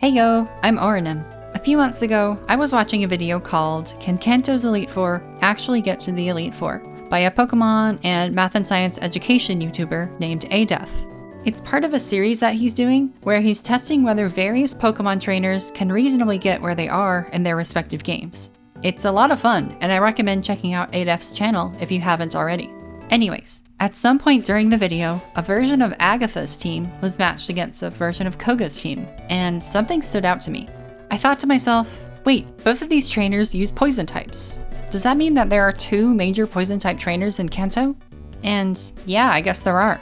Heyo, I'm Oranim. A few months ago, I was watching a video called Can Kanto's Elite Four Actually Get to the Elite Four? By a Pokemon and math and science education YouTuber named Dewford. It's part of a series that he's doing where he's testing whether various Pokemon trainers can reasonably get where they are in their respective games. It's a lot of fun, and I recommend checking out Dewford's channel if you haven't already. Anyways, at some point during the video, a version of Agatha's team was matched against a version of Koga's team, and something stood out to me. I thought to myself, wait, both of these trainers use poison types. Does that mean that there are two major poison type trainers in Kanto? And yeah, I guess there are.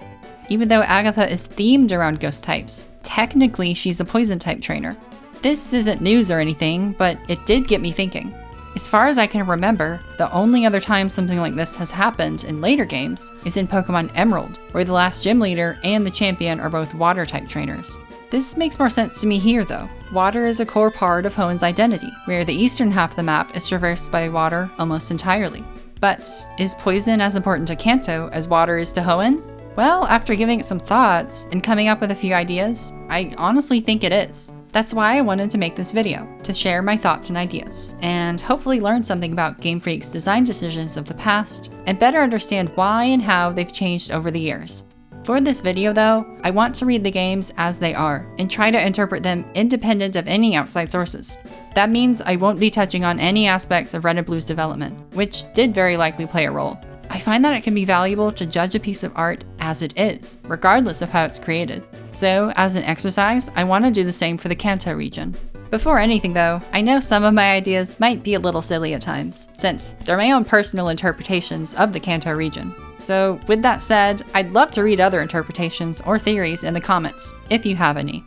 Even though Agatha is themed around ghost types, technically she's a poison type trainer. This isn't news or anything, but it did get me thinking. As far as I can remember, the only other time something like this has happened in later games is in Pokemon Emerald, where the last gym leader and the champion are both water type trainers. This makes more sense to me here though. Water is a core part of Hoenn's identity, where the eastern half of the map is traversed by water almost entirely. But is poison as important to Kanto as water is to Hoenn? Well, after giving it some thoughts and coming up with a few ideas, I honestly think it is. That's why I wanted to make this video, to share my thoughts and ideas, and hopefully learn something about Game Freak's design decisions of the past, and better understand why and how they've changed over the years. For this video though, I want to read the games as they are, and try to interpret them independent of any outside sources. That means I won't be touching on any aspects of Red and Blue's development, which did very likely play a role. I find that it can be valuable to judge a piece of art as it is, regardless of how it's created. So, as an exercise, I want to do the same for the Kanto region. Before anything though, I know some of my ideas might be a little silly at times, since they're my own personal interpretations of the Kanto region. So, with that said, I'd love to read other interpretations or theories in the comments, if you have any.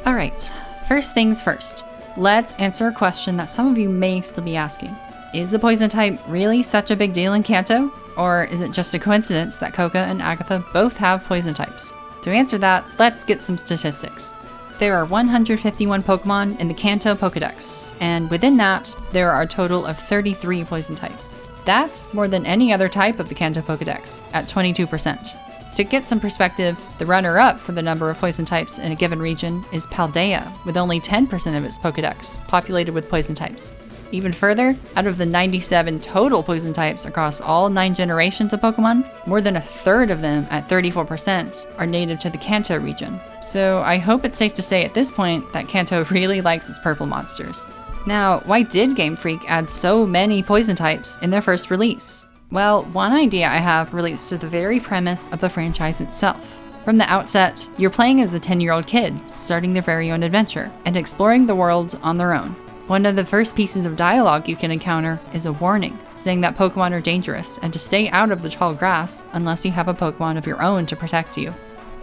Alright, first things first. Let's answer a question that some of you may still be asking. Is the poison type really such a big deal in Kanto? Or is it just a coincidence that Koga and Agatha both have poison types? To answer that, let's get some statistics. There are 151 Pokemon in the Kanto Pokédex, and within that, there are a total of 33 poison types. That's more than any other type of the Kanto Pokédex, at 22%. To get some perspective, the runner-up for the number of poison types in a given region is Paldea, with only 10% of its Pokédex populated with poison types. Even further, out of the 97 total poison types across all 9 generations of Pokemon, more than a third of them, at 34%, are native to the Kanto region. So I hope it's safe to say at this point that Kanto really likes its purple monsters. Now, why did Game Freak add so many poison types in their first release? Well, one idea I have relates to the very premise of the franchise itself. From the outset, you're playing as a 10-year-old kid, starting their very own adventure, and exploring the world on their own. One of the first pieces of dialogue you can encounter is a warning, saying that Pokemon are dangerous and to stay out of the tall grass unless you have a Pokemon of your own to protect you.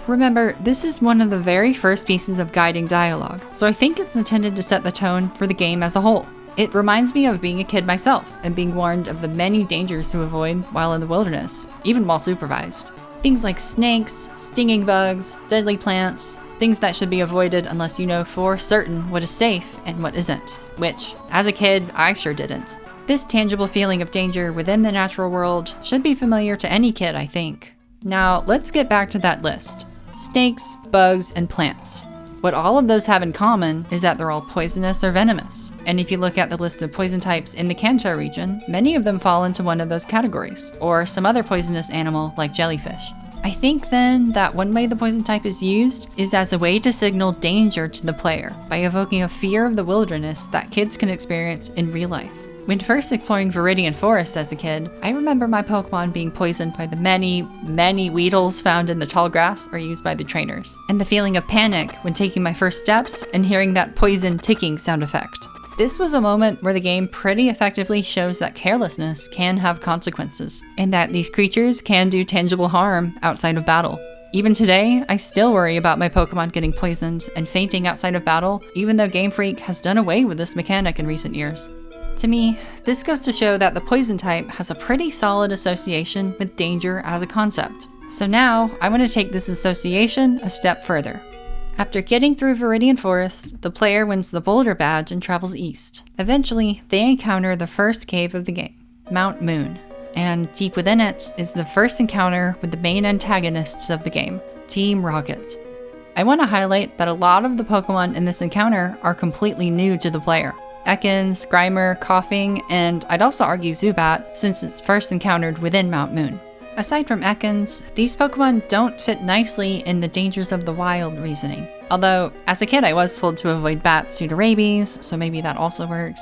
Remember, this is one of the very first pieces of guiding dialogue, so I think it's intended to set the tone for the game as a whole. It reminds me of being a kid myself and being warned of the many dangers to avoid while in the wilderness, even while supervised. Things like snakes, stinging bugs, deadly plants, things that should be avoided unless you know for certain what is safe and what isn't, which, as a kid, I sure didn't. This tangible feeling of danger within the natural world should be familiar to any kid, I think. Now, let's get back to that list. Snakes, bugs, and plants. What all of those have in common is that they're all poisonous or venomous. And if you look at the list of poison types in the Kanto region, many of them fall into one of those categories, or some other poisonous animal like jellyfish. I think then that one way the poison type is used is as a way to signal danger to the player by evoking a fear of the wilderness that kids can experience in real life. When first exploring Viridian Forest as a kid, I remember my Pokemon being poisoned by the many Weedles found in the tall grass or used by the trainers, and the feeling of panic when taking my first steps and hearing that poison ticking sound effect. This was a moment where the game pretty effectively shows that carelessness can have consequences, and that these creatures can do tangible harm outside of battle. Even today, I still worry about my Pokemon getting poisoned and fainting outside of battle, even though Game Freak has done away with this mechanic in recent years. To me, this goes to show that the poison type has a pretty solid association with danger as a concept. So now, I want to take this association a step further. After getting through Viridian Forest, the player wins the Boulder Badge and travels east. Eventually, they encounter the first cave of the game, Mount Moon. And deep within it is the first encounter with the main antagonists of the game, Team Rocket. I want to highlight that a lot of the Pokemon in this encounter are completely new to the player. Ekans, Grimer, Koffing, and I'd also argue Zubat, since it's first encountered within Mount Moon. Aside from Ekans, these Pokemon don't fit nicely in the dangers of the wild reasoning. Although, as a kid I was told to avoid bats due to rabies, so maybe that also works.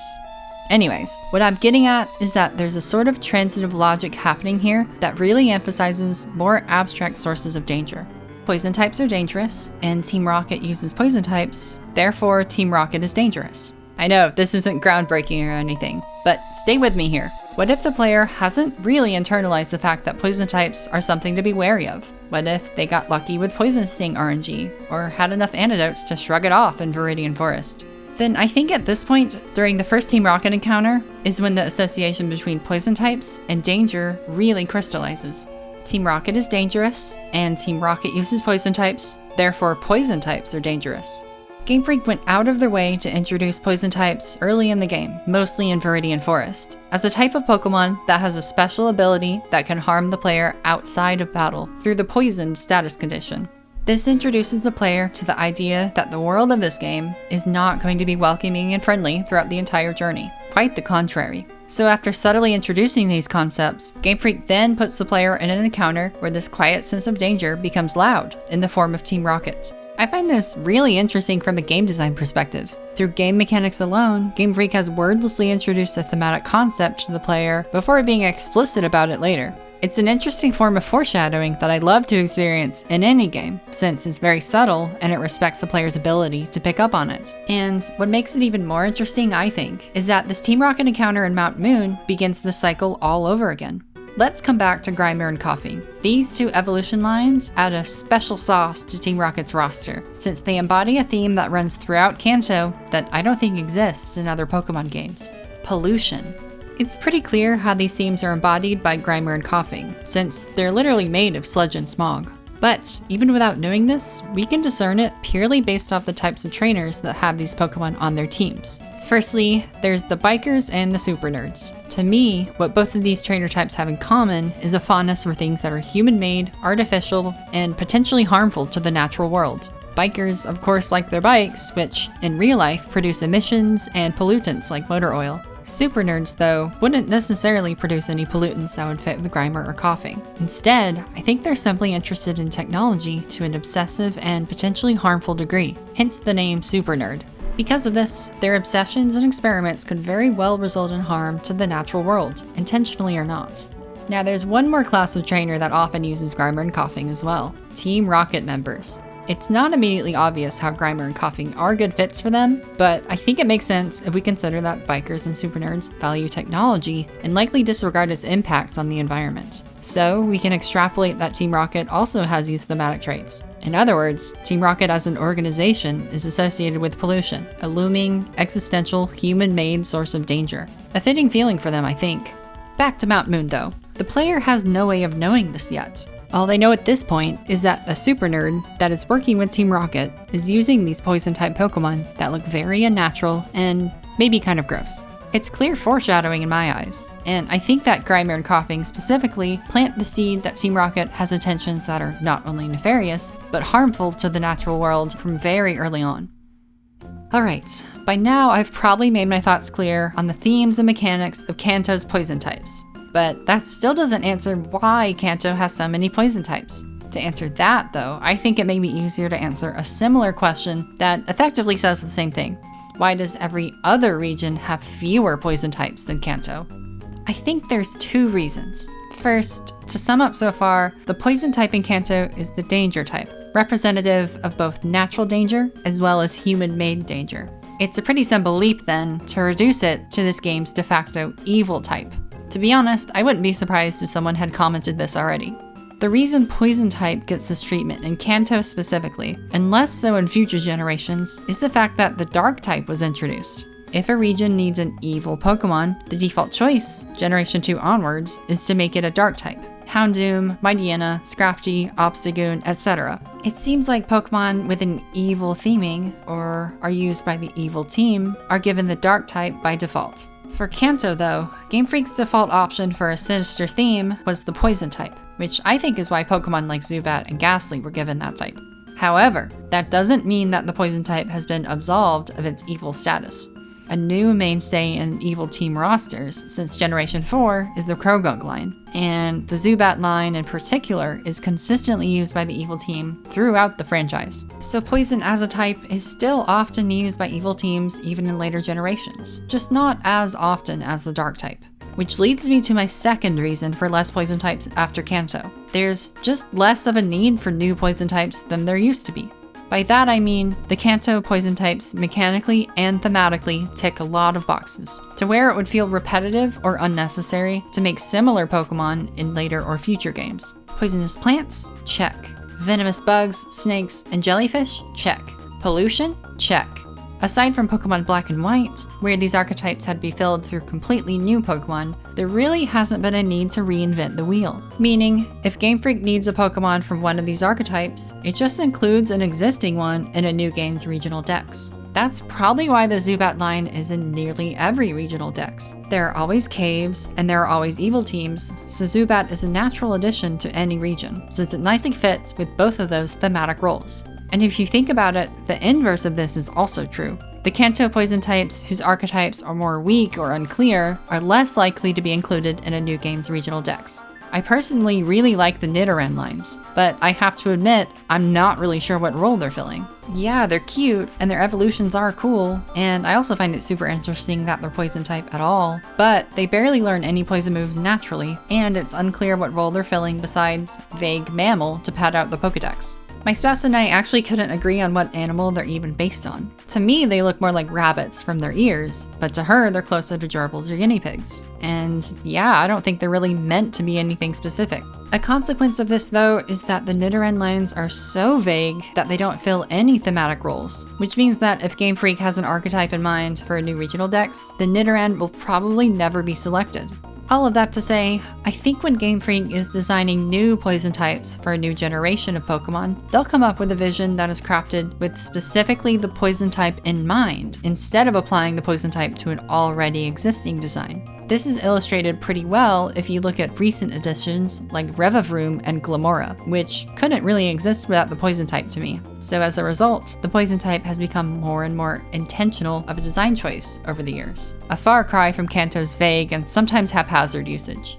Anyways, what I'm getting at is that there's a sort of transitive logic happening here that really emphasizes more abstract sources of danger. Poison types are dangerous, and Team Rocket uses poison types, therefore Team Rocket is dangerous. I know, this isn't groundbreaking or anything, but stay with me here. What if the player hasn't really internalized the fact that poison types are something to be wary of? What if they got lucky with Poison Sting RNG, or had enough antidotes to shrug it off in Viridian Forest? Then I think at this point, during the first Team Rocket encounter, is when the association between poison types and danger really crystallizes. Team Rocket is dangerous, and Team Rocket uses poison types, therefore poison types are dangerous. Game Freak went out of their way to introduce poison types early in the game, mostly in Viridian Forest, as a type of Pokemon that has a special ability that can harm the player outside of battle through the poisoned status condition. This introduces the player to the idea that the world of this game is not going to be welcoming and friendly throughout the entire journey. Quite the contrary. So after subtly introducing these concepts, Game Freak then puts the player in an encounter where this quiet sense of danger becomes loud in the form of Team Rocket. I find this really interesting from a game design perspective. Through game mechanics alone, Game Freak has wordlessly introduced a thematic concept to the player before being explicit about it later. It's an interesting form of foreshadowing that I love to experience in any game, since it's very subtle and it respects the player's ability to pick up on it. And what makes it even more interesting, I think, is that this Team Rocket encounter in Mount Moon begins the cycle all over again. Let's come back to Grimer and Koffing. These two evolution lines add a special sauce to Team Rocket's roster, since they embody a theme that runs throughout Kanto that I don't think exists in other Pokemon games: pollution. It's pretty clear how these themes are embodied by Grimer and Koffing, since they're literally made of sludge and smog. But even without knowing this, we can discern it purely based off the types of trainers that have these Pokemon on their teams. Firstly, there's the bikers and the super nerds. To me, what both of these trainer types have in common is a fondness for things that are human-made, artificial, and potentially harmful to the natural world. Bikers, of course, like their bikes, which, in real life, produce emissions and pollutants like motor oil. Super nerds, though, wouldn't necessarily produce any pollutants that would fit with Grimer or Koffing. Instead, I think they're simply interested in technology to an obsessive and potentially harmful degree, hence the name Super Nerd. Because of this, their obsessions and experiments could very well result in harm to the natural world, intentionally or not. Now there's one more class of trainer that often uses Grimer and Koffing as well: Team Rocket members. It's not immediately obvious how Grimer and Koffing are good fits for them, but I think it makes sense if we consider that bikers and super nerds value technology and likely disregard its impacts on the environment. So we can extrapolate that Team Rocket also has these thematic traits. In other words, Team Rocket as an organization is associated with pollution, a looming, existential, human-made source of danger. A fitting feeling for them, I think. Back to Mount Moon though. The player has no way of knowing this yet. All they know at this point is that a super nerd that is working with Team Rocket is using these poison-type Pokemon that look very unnatural and maybe kind of gross. It's clear foreshadowing in my eyes, and I think that Grimer and Koffing specifically plant the seed that Team Rocket has intentions that are not only nefarious, but harmful to the natural world from very early on. Alright, by now I've probably made my thoughts clear on the themes and mechanics of Kanto's poison types. But that still doesn't answer why Kanto has so many poison types. To answer that, though, I think it may be easier to answer a similar question that effectively says the same thing. Why does every other region have fewer poison types than Kanto? I think there's two reasons. First, to sum up so far, the poison type in Kanto is the danger type, representative of both natural danger as well as human-made danger. It's a pretty simple leap, then, to reduce it to this game's de facto evil type. To be honest, I wouldn't be surprised if someone had commented this already. The reason poison type gets this treatment in Kanto specifically, and less so in future generations, is the fact that the dark type was introduced. If a region needs an evil Pokemon, the default choice, Generation 2 onwards, is to make it a dark type. Houndoom, Mightyena, Scrafty, Obstagoon, etc. It seems like Pokemon with an evil theming, or are used by the evil team, are given the dark type by default. For Kanto though, Game Freak's default option for a sinister theme was the poison type, which I think is why Pokemon like Zubat and Ghastly were given that type. However, that doesn't mean that the poison type has been absolved of its evil status. A new mainstay in evil team rosters since Generation 4 is the Krogunk line, and the Zubat line in particular is consistently used by the evil team throughout the franchise. So poison as a type is still often used by evil teams even in later generations, just not as often as the dark type. Which leads me to my second reason for less poison types after Kanto. There's just less of a need for new poison types than there used to be. By that I mean, the Kanto poison types mechanically and thematically tick a lot of boxes, to where it would feel repetitive or unnecessary to make similar Pokemon in later or future games. Poisonous plants? Check. Venomous bugs, snakes, and jellyfish? Check. Pollution? Check. Aside from Pokemon Black and White, where these archetypes had to be filled through completely new Pokemon, there really hasn't been a need to reinvent the wheel. Meaning, if Game Freak needs a Pokemon from one of these archetypes, it just includes an existing one in a new game's regional dex. That's probably why the Zubat line is in nearly every regional dex. There are always caves, and there are always evil teams, so Zubat is a natural addition to any region, since it nicely fits with both of those thematic roles. And if you think about it, the inverse of this is also true. The Kanto poison types whose archetypes are more weak or unclear are less likely to be included in a new game's regional dex. I personally really like the Nidoran lines, but I have to admit, I'm not really sure what role they're filling. Yeah, they're cute, and their evolutions are cool, and I also find it super interesting that they're poison type at all, but they barely learn any poison moves naturally, and it's unclear what role they're filling besides vague mammal to pad out the Pokedex. My spouse and I actually couldn't agree on what animal they're even based on. To me, they look more like rabbits from their ears, but to her, they're closer to gerbils or guinea pigs. And yeah, I don't think they're really meant to be anything specific. A consequence of this, though, is that the Nidoran lines are so vague that they don't fill any thematic roles, which means that if Game Freak has an archetype in mind for a new regional dex, the Nidoran will probably never be selected. All of that to say, I think when Game Freak is designing new poison types for a new generation of Pokemon, they'll come up with a vision that is crafted with specifically the poison type in mind, instead of applying the poison type to an already existing design. This is illustrated pretty well if you look at recent additions like Revavroom and Glamora, which couldn't really exist without the poison type to me. So as a result, the poison type has become more and more intentional of a design choice over the years. A far cry from Kanto's vague and sometimes haphazard usage.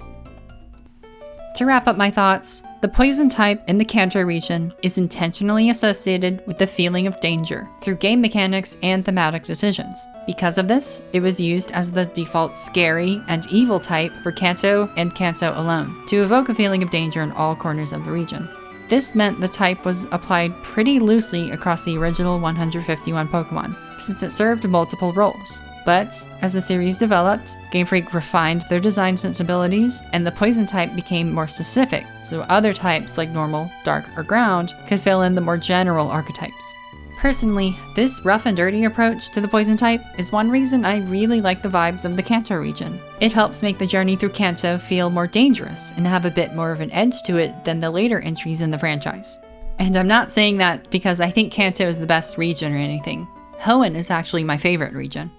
To wrap up my thoughts, the poison type in the Kanto region is intentionally associated with the feeling of danger through game mechanics and thematic decisions. Because of this, it was used as the default scary and evil type for Kanto and Kanto alone, to evoke a feeling of danger in all corners of the region. This meant the type was applied pretty loosely across the original 151 Pokemon, since it served multiple roles. But as the series developed, Game Freak refined their design sensibilities, and the poison type became more specific, so other types like normal, dark, or ground could fill in the more general archetypes. Personally, this rough and dirty approach to the poison type is one reason I really like the vibes of the Kanto region. It helps make the journey through Kanto feel more dangerous and have a bit more of an edge to it than the later entries in the franchise. And I'm not saying that because I think Kanto is the best region or anything. Hoenn is actually my favorite region.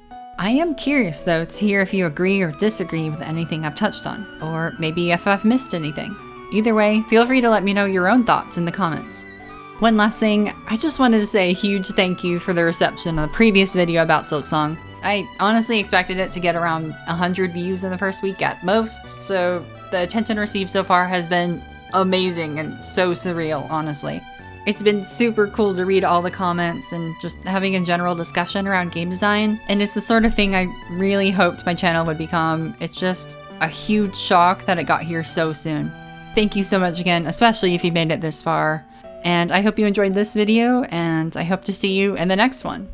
I am curious though to hear if you agree or disagree with anything I've touched on, or maybe if I've missed anything. Either way, feel free to let me know your own thoughts in the comments. One last thing, I just wanted to say a huge thank you for the reception of the previous video about Silksong. I honestly expected it to get around 100 views in the first week at most, so the attention received so far has been amazing and so surreal, honestly. It's been super cool to read all the comments and just having a general discussion around game design, and it's the sort of thing I really hoped my channel would become. It's just a huge shock that it got here so soon. Thank you so much again, especially if you made it this far, and I hope you enjoyed this video, and I hope to see you in the next one.